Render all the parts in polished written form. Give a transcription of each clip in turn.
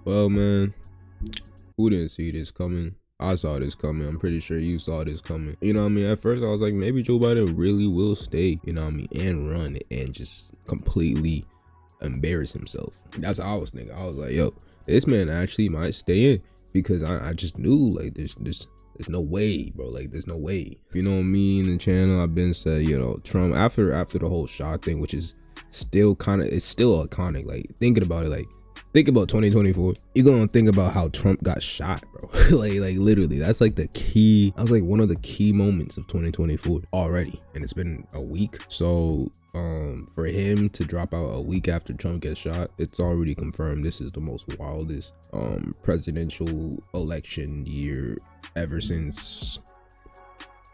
Well, man, who didn't see this coming? I saw this coming. I'm pretty sure you saw this coming. You know what I mean? At first, I was like, maybe Joe Biden really will stay, you know what I mean, and run and just completely embarrass himself. That's how I was thinking. I was like, yo, this man actually might stay in, because I just knew, like, there's no way, bro. Like, there's no way. You know me and the channel, I've been said, you know, Trump, after the whole shot thing, which is still it's still iconic. Like, thinking about it, like, think about 2024. You're gonna think about how Trump got shot, bro. like literally, that's like the key. That was like one of the key moments of 2024 already, and it's been a week. So for him to drop out a week after Trump gets shot, it's already confirmed this is the most wildest presidential election year ever since,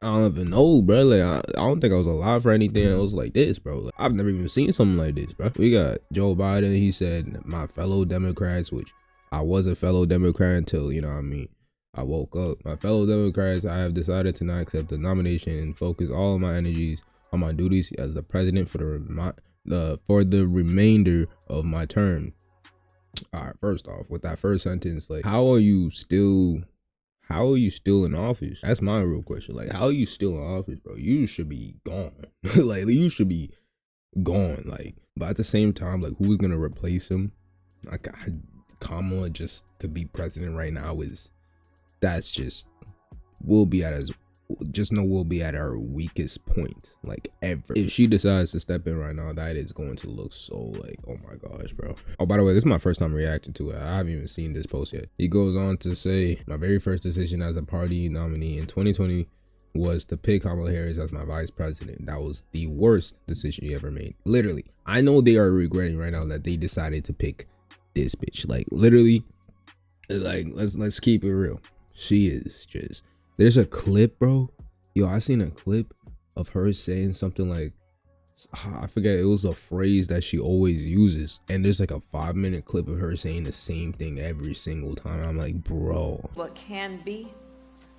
I don't even know, bro. Like, I don't think I was alive for anything else like this, bro. Like, I've never even seen something like this, bro. We got Joe Biden. He said, my fellow Democrats, which I was a fellow Democrat until, you know what I mean, I woke up. My fellow Democrats, I have decided to not accept the nomination and focus all of my energies on my duties as the president for the remainder of my term. All right, first off, with that first sentence, like, how are you still in office? That's my real question. Like, how are you still in office, bro? You should be gone. Like, you should be gone. Like, but at the same time, like, who's gonna replace him? Like, Kamala just to be president right now we'll be at our weakest point, like, ever. If she decides to step in right now, that is going to look so, like, oh my gosh, bro. Oh, by the way, this is my first time reacting to it. I haven't even seen this post yet. He goes on to say, my very first decision as a party nominee in 2020 was to pick Kamala Harris as my vice president. That was the worst decision you ever made. Literally, I know they are regretting right now that they decided to pick this bitch. Like, literally, like, let's keep it real. She is just, there's a clip, bro. Yo, I seen a clip of her saying something like, I forget, it was a phrase that she always uses, and there's like a 5-minute clip of her saying the same thing every single time. I'm like, bro. What can be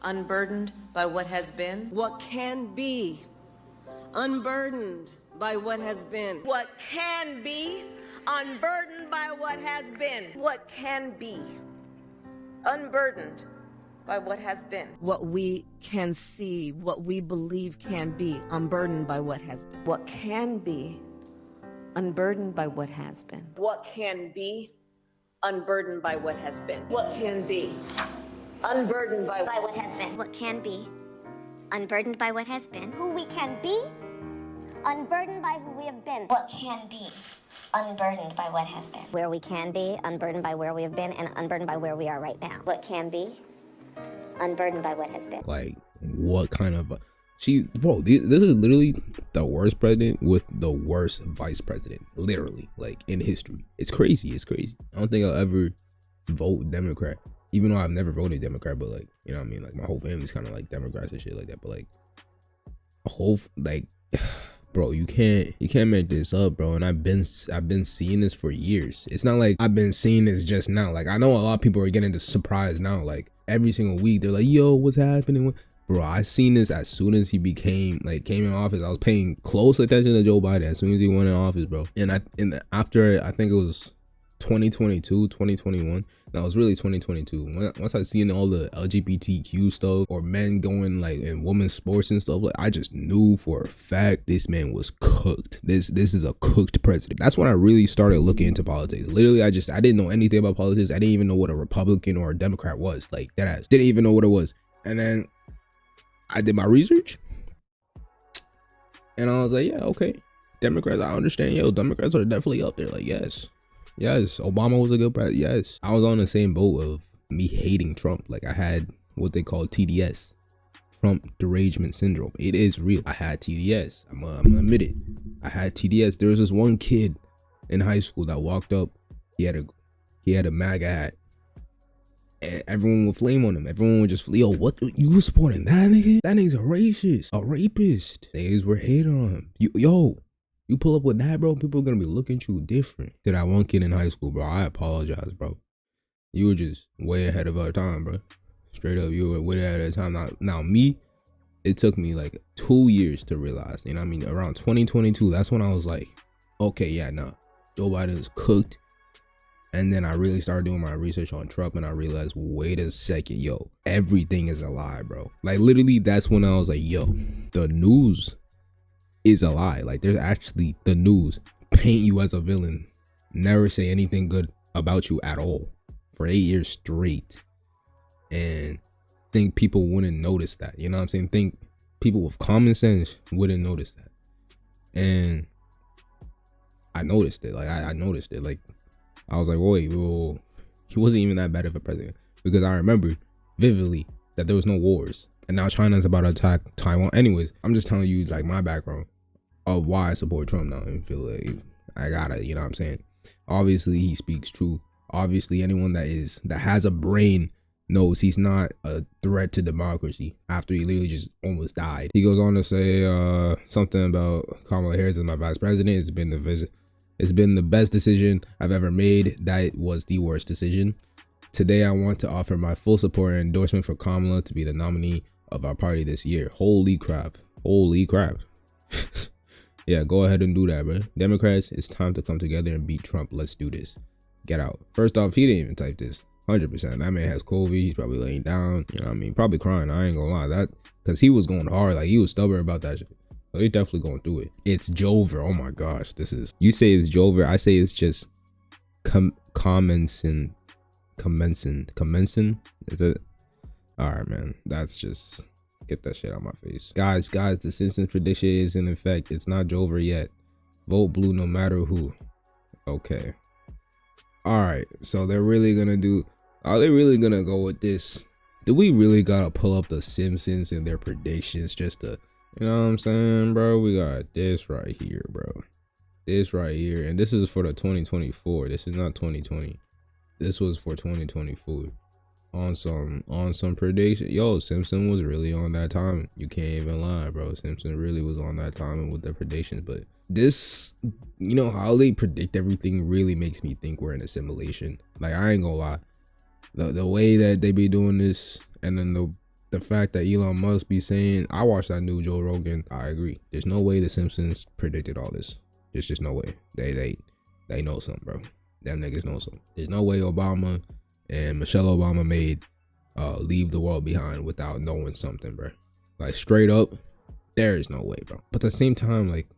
unburdened by what has been? What can be unburdened by what has been? What can be unburdened by what has been? What can be Unburdened by what has been. what we can see, what we believe can be unburdened by what has been. What can be unburdened by what has been. What can be unburdened by what has been? What can be unburdened by what has been. What can be unburdened by what has been. Who we can be, unburdened by who we have been. What can be unburdened by what has been. Where we can be, unburdened by where we have been, and unburdened by where we are right now. What can be unburdened by what has been. Like, what kind of bro, this is literally the worst president with the worst vice president, literally, like, in history. It's crazy. I don't think I'll ever vote Democrat, even though I've never voted Democrat, but, like, you know what I mean, like, my whole family's kind of like Democrats and shit like that. But, like, a whole, like, bro, you can't make this up, bro. And I've been seeing this for years. It's not like I've been seeing this just now. Like, I know a lot of people are getting this surprise now. Like, every single week they're like, yo, what's happening? Bro, I seen this as soon as he came in office. I was paying close attention to Joe Biden as soon as he went in office, bro. And after I think it was 2022, 2021. No, it was really 2022. Once I seen all the LGBTQ stuff, or men going, like, in women's sports and stuff, like, I just knew for a fact this man was cooked. This is a cooked president. That's when I really started looking into politics. Literally, I didn't know anything about politics. I didn't even know what a Republican or a Democrat was. Like, that ass. Didn't even know what it was. And then I did my research, and I was like, yeah, okay, Democrats, I understand. Yo, Democrats are definitely up there. Like, yes, Obama was a good president. Yes, I was on the same boat of me hating Trump. Like, I had what they call TDS, Trump derangement syndrome. It is real. I had TDS. I'm gonna admit it. I had TDS. There was this one kid in high school that walked up. He had a MAGA hat. And everyone would flame on him. Everyone would just, yo, what, you were supporting that nigga? That nigga's a racist, a rapist. Niggas were hating on him. You pull up with that, bro, people are gonna be looking at you different. To that one kid in high school, bro, I apologize, bro. You were just way ahead of our time, bro. Straight up, you were way ahead of time. Now me, it took me like 2 years to realize, you know what I mean? Around 2022, that's when I was like, okay, yeah, nah, Joe Biden is cooked. And then I really started doing my research on Trump, and I realized, wait a second, yo, everything is a lie, bro. Like, literally, that's when I was like, yo, the news is a lie. Like, there's actually, the news paint you as a villain, never say anything good about you at all for 8 years straight, and think people wouldn't notice that. You know what I'm saying? Think people with common sense wouldn't notice that. And I noticed it. Like, I noticed it. Like, I was like, wait, well, he wasn't even that bad of a president, because I remember vividly that there was no wars, and now China's about to attack Taiwan. Anyways, I'm just telling you, like, my background of why I support Trump now, and feel like I gotta, you know what I'm saying? Obviously, he speaks true. Obviously, anyone that has a brain knows he's not a threat to democracy after he literally just almost died. He goes on to say something about Kamala Harris as my vice president. It's been the best decision I've ever made. That was the worst decision. Today, I want to offer my full support and endorsement for Kamala to be the nominee of our party this year. Holy crap. Holy crap. Yeah, go ahead and do that, bro. Democrats, it's time to come together and beat Trump. Let's do this. Get out. First off, he didn't even type this. 100%. That man has COVID. He's probably laying down. You know what I mean? Probably crying. I ain't gonna lie. That, because he was going hard. Like, he was stubborn about that shit. So he's definitely going through it. It's Jover. Oh my gosh. This is, you say it's Jover. I say it's just commencing. Is it? All right, man. That's just, get that shit out my face. Guys, the Simpsons prediction is in effect. It's not Jover yet. Vote blue no matter who. Okay. All right. So they're really gonna do, are they really gonna go with this? Do we really gotta pull up the Simpsons and their predictions just to, you know what I'm saying, bro? We got this right here, bro. This right here. And this is for the 2024. This is not 2020. This was for 2024. On some prediction. Yo, Simpson was really on that timing. You can't even lie, bro. Simpson really was on that timing with the predictions. But this, you know, how they predict everything really makes me think we're in a simulation. Like, I ain't gonna lie. The way that they be doing this, and then the fact that Elon Musk be saying, I watched that new Joe Rogan. I agree. There's no way the Simpsons predicted all this. There's just no way. They know something, bro. Them niggas know something. There's no way Obama and Michelle Obama made leave the world behind without knowing something, bro. Like, straight up, there is no way, bro. But at the same time, like,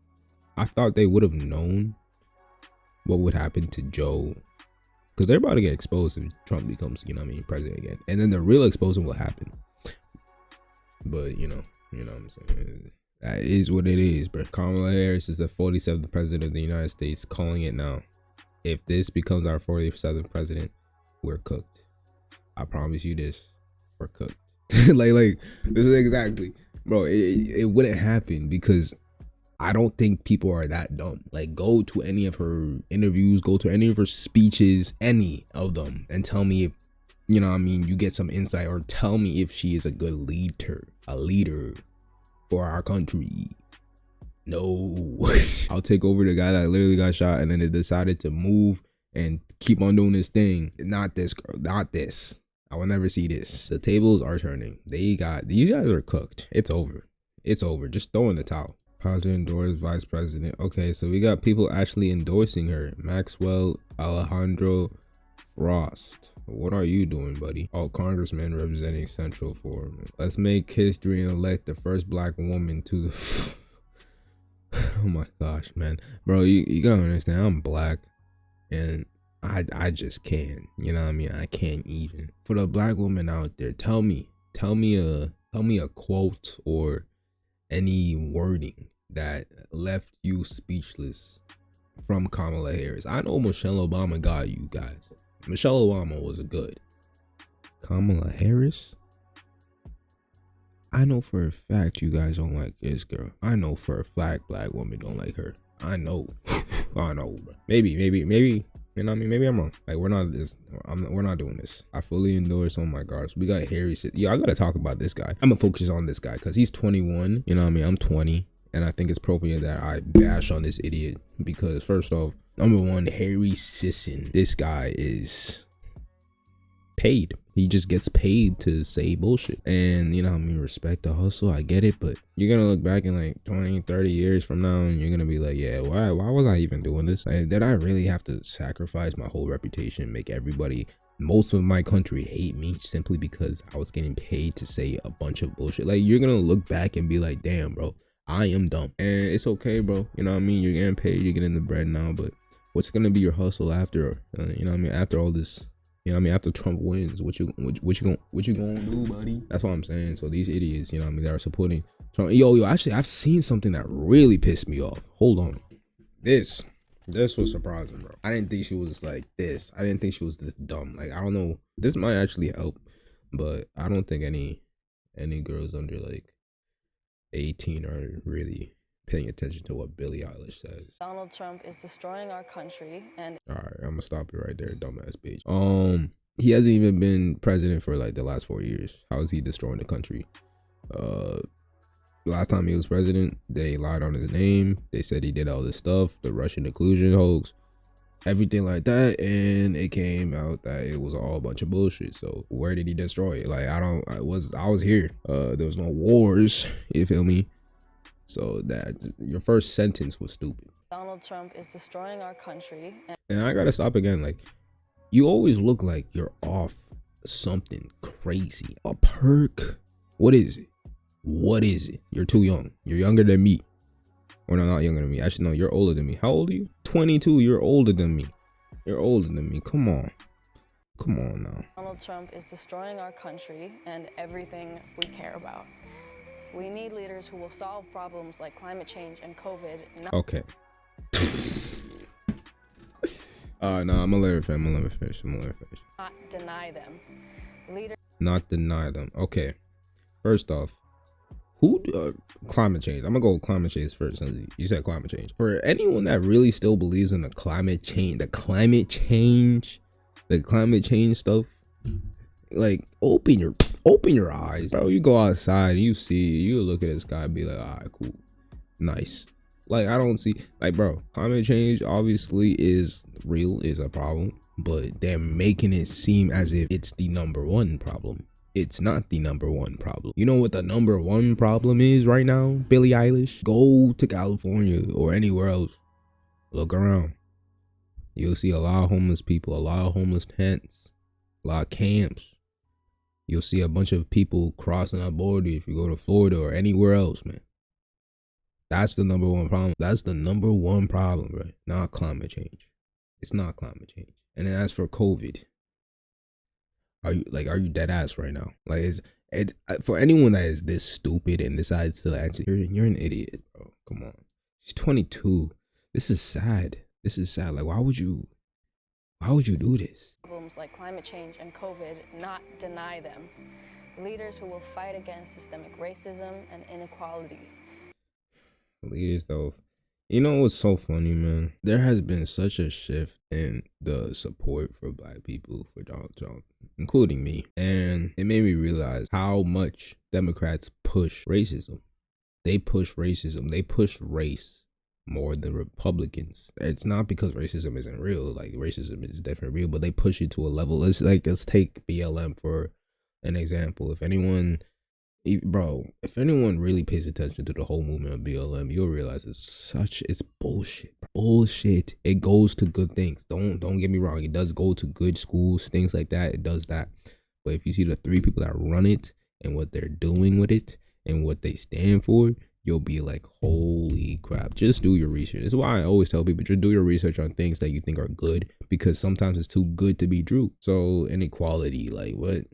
I thought they would have known what would happen to Joe, because they're about to get exposed if Trump becomes, you know what I mean, president again. And then the real exposing will happen. But, you know what I'm saying? That is what it is, bro. Kamala Harris is the 47th president of the United States, calling it now. If this becomes our 47th president, we're cooked. I promise you this. We're cooked. like this is exactly, bro. It wouldn't happen, because I don't think people are that dumb. Like, go to any of her interviews, go to any of her speeches, any of them, and tell me if, you know what I mean, you get some insight, or tell me if she is a good leader for our country. No. I'll take over the guy that literally got shot and then they decided to move and keep on doing this thing. Not this, girl. Not this. I will never see this. The tables are turning. These guys are cooked. It's over. It's over. Just throw in the towel. How to endorse vice president. Okay, so we got people actually endorsing her. Maxwell Alejandro Frost. What are you doing, buddy? Oh, congressman representing Central Forum. Let's make history and elect the first black woman to the... Oh my gosh, man. Bro, you gotta understand, I'm black, and I just can't, you know what I mean? I can't even. For the black woman out there, tell me a quote or any wording that left you speechless from Kamala Harris. I know Michelle Obama got you guys. Michelle Obama was good. Kamala Harris? I know for a fact you guys don't like this girl. I know for a fact black women don't like her. I know. I know, bro. Maybe, you know what I mean? Maybe I'm wrong. Like, we're not doing this. I fully endorse. Oh my gosh. We got Harry. Yo, I gotta talk about this guy. I'm gonna focus on this guy because he's 21. You know what I mean? I'm 20. And I think it's appropriate that I bash on this idiot because, first off, number one, Harry Sisson. This guy is paid. He just gets paid to say bullshit. And you know what I mean, respect the hustle, I get it, but you're gonna look back in like 20, 30 years from now and you're gonna be like, yeah, why was I even doing this? Like, did I really have to sacrifice my whole reputation, make everybody, most of my country hate me simply because I was getting paid to say a bunch of bullshit? Like, you're gonna look back and be like, damn, bro, I am dumb. And it's okay, bro. You know what I mean? You're getting paid, you're getting the bread now, but what's gonna be your hustle after, you know what I mean, after all this? You know what I mean? After Trump wins, what you gonna do, buddy? That's what I'm saying. So these idiots, you know what I mean, that are supporting Trump. Yo, actually, I've seen something that really pissed me off. Hold on. This was surprising, bro. I didn't think she was like this. I didn't think she was this dumb. Like, I don't know. This might actually help, but I don't think any girls under like 18 are really paying attention to what Billie Eilish says. Donald Trump is destroying our country, and all right, I'm gonna stop you right there, dumbass bitch. He hasn't even been president for like the last 4 years. How is he destroying the country? Last time he was president, they lied on his name. They said he did all this stuff, the Russian inclusion hoax, everything like that, and it came out that it was all a bunch of bullshit. So where did he destroy it? Like, I was here. There was no wars, you feel me? So that your first sentence was stupid. Donald Trump is destroying our country. And I gotta stop again. Like, you always look like you're off something crazy. A perk? What is it? What is it? You're too young. You're younger than me. Or no, not younger than me. Actually, no, you're older than me. How old are you? 22. You're older than me. You're older than me. Come on. Come on now. Donald Trump is destroying our country and everything we care about. We need leaders who will solve problems like climate change and COVID. Okay. No, I'm gonna let her finish. Not deny them. Not deny them. Okay. First off, who climate change? I'm gonna go with climate change first. Since you said climate change. For anyone that really still believes in the climate change stuff, like, open your eyes, bro. You go outside and you look at the sky and be like, all right, cool, nice. Like, I don't see, like, bro, climate change obviously is real, is a problem, but they're making it seem as if it's the number one problem. It's not the number one problem. You know what the number one problem is right now, Billie Eilish? Go to California or anywhere else. Look around. You'll see a lot of homeless people, a lot of homeless tents, a lot of camps. You'll see a bunch of people crossing our border if you go to Florida or anywhere else, man. That's the number one problem. That's the number one problem, right? Not climate change. It's not climate change. And then as for COVID, are you dead ass right now? Like, for anyone that is this stupid and decides to actually, you're an idiot, bro. Come on. She's 22. This is sad. Like, why would you do this? Problems like climate change and COVID, not deny them. Leaders who will fight against systemic racism and inequality. Leaders, though, you know what's so funny, man? There has been such a shift in the support for Black people for Donald Trump, including me, and it made me realize how much Democrats push racism. They push racism. They push race more than Republicans. It's not because racism isn't real. Like, racism is definitely real, but they push it to a level. Let's take BLM for an example. If anyone really pays attention to the whole movement of BLM, you'll realize it's bullshit. Bullshit. It goes to good things. Don't get me wrong. It does go to good schools, things like that. It does that. But if you see the three people that run it and what they're doing with it and what they stand for, you'll be like, holy crap. Just do your research. This is why I always tell people, just do your research on things that you think are good, because sometimes it's too good to be true. So inequality, like, what?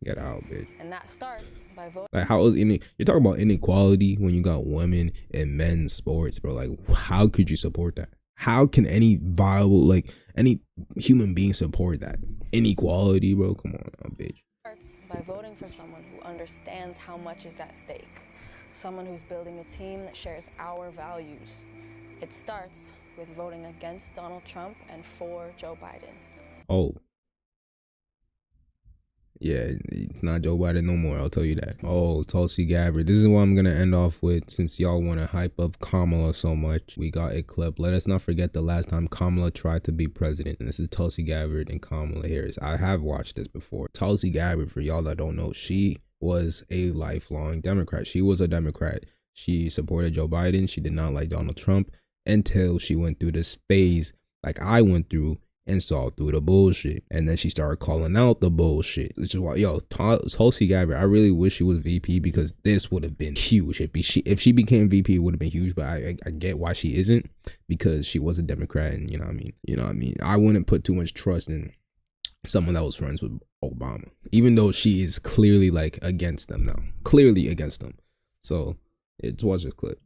Get out, bitch. And that starts by voting. Like, how is you're talking about inequality when you got women and men's sports, bro? Like, how could you support that? How can any viable, like, any human being support that? Inequality, bro? Come on now, bitch. Starts by voting for someone who understands how much is at stake. Someone who's building a team that shares our values. It starts with voting against Donald Trump and for Joe Biden. Oh. Yeah, it's not Joe Biden no more, I'll tell you that. Oh, Tulsi Gabbard. This is what I'm gonna end off with, since y'all want to hype up Kamala so much. We got a clip. Let us not forget the last time Kamala tried to be president. And this is Tulsi Gabbard and Kamala Harris. I have watched this before. Tulsi Gabbard, for y'all that don't know, she was a lifelong Democrat. She was a Democrat. She supported Joe Biden. She did not like Donald Trump until she went through this phase like I went through and saw through the bullshit. And then she started calling out the bullshit. Which is why, yo, Tulsi Gabbard, I really wish she was VP, because this would have been huge. If she became VP, it would have been huge. But I get why she isn't, because she was a Democrat, and you know what I mean? You know what I mean? I wouldn't put too much trust in someone that was friends with Obama, even though she is clearly like against them now. Clearly against them. So let's watch this clip.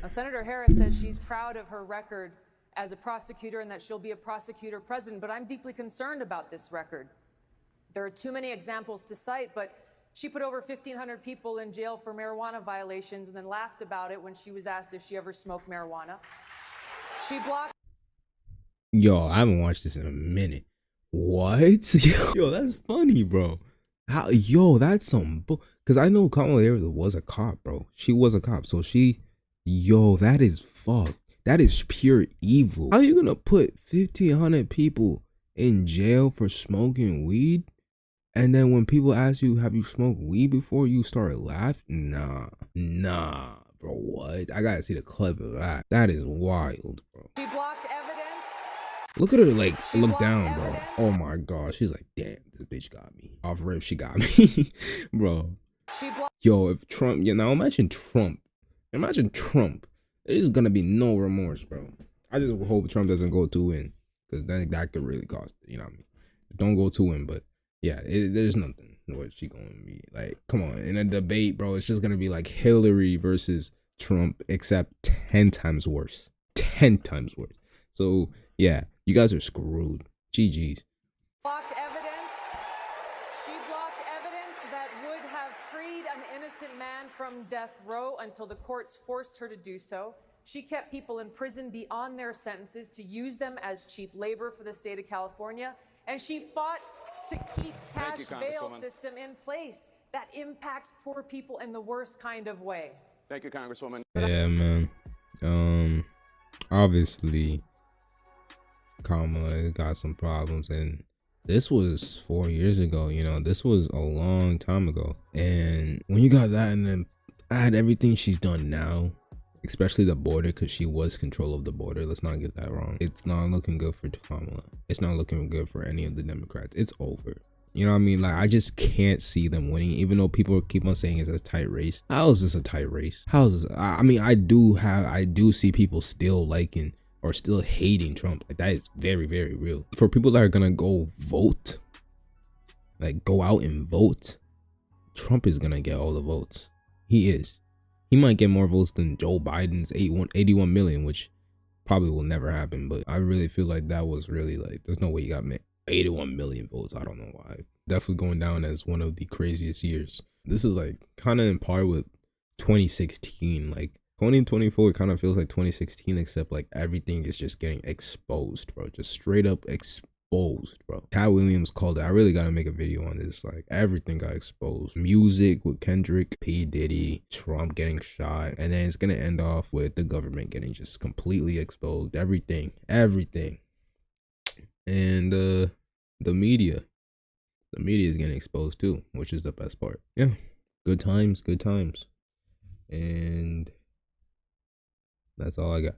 Now, Senator Harris says she's proud of her record as a prosecutor and that she'll be a prosecutor president, but I'm deeply concerned about this record. There are too many examples to cite, but she put over 1,500 people in jail for marijuana violations and then laughed about it when she was asked if she ever smoked marijuana. She blocked... Yo, I haven't watched this in a minute. What? Yo, that's funny, bro. How? Yo, that's some because I know Kamala Harris was a cop, bro. She was a cop, so she... Yo, that is fucked. That is pure evil. How are you gonna put 1,500 people in jail for smoking weed? And then when people ask you, have you smoked weed before, you start laughing? Nah, bro, what? I gotta see the clip of that. That is wild, bro. She blocked evidence. Look at her, like, look down, bro. Oh my gosh, she's like, damn, this bitch got me. Off rip, she got me, bro. Yo, if Trump, now imagine Trump. Imagine Trump. There's gonna be no remorse, bro. I just hope Trump doesn't go to win, because then that could really cost it, you know what I mean? Don't go to win, but yeah, there's nothing what she gonna be like. Come on, in a debate, bro, it's just gonna be like Hillary versus Trump, except 10 times worse. 10 times worse. So yeah, you guys are screwed. GG's. Blocked evidence. She blocked evidence that would have freed an innocent man from death row until the courts forced her to do so. She kept people in prison beyond their sentences to use them as cheap labor for the state of California. And she fought to keep cash bail system in place that impacts poor people in the worst kind of way. Thank you, Congresswoman. Yeah, man. Obviously, Kamala got some problems, and this was 4 years ago. You know, this was a long time ago. And when you got that, and then add everything she's done now, especially the border, because she was control of the border. Let's not get that wrong. It's not looking good for Kamala. It's not looking good for any of the Democrats. It's over. You know what I mean? Like, I just can't see them winning, even though people keep on saying it's a tight race. How is this a tight race? How is this? I mean, I do see people still liking or still hating Trump. Like, that is very, very real. For people that are gonna go vote, like go out and vote, Trump is gonna get all the votes. He is. He might get more votes than Joe Biden's 81 million, which probably will never happen. But I really feel like that was really like, there's no way you got 81 million votes. I don't know why. Definitely going down as one of the craziest years. This is like kind of in par with 2016. Like 2024 kind of feels like 2016, except like everything is just getting exposed, bro. Just straight up exposed, bro. Cat Williams called it. I really gotta make a video on this. Like, everything got exposed. Music with Kendrick, P. Diddy, Trump getting shot, and then it's gonna end off with the government getting just completely exposed. Everything. And the media is getting exposed too, which is the best part. Yeah, good times. And that's all I got.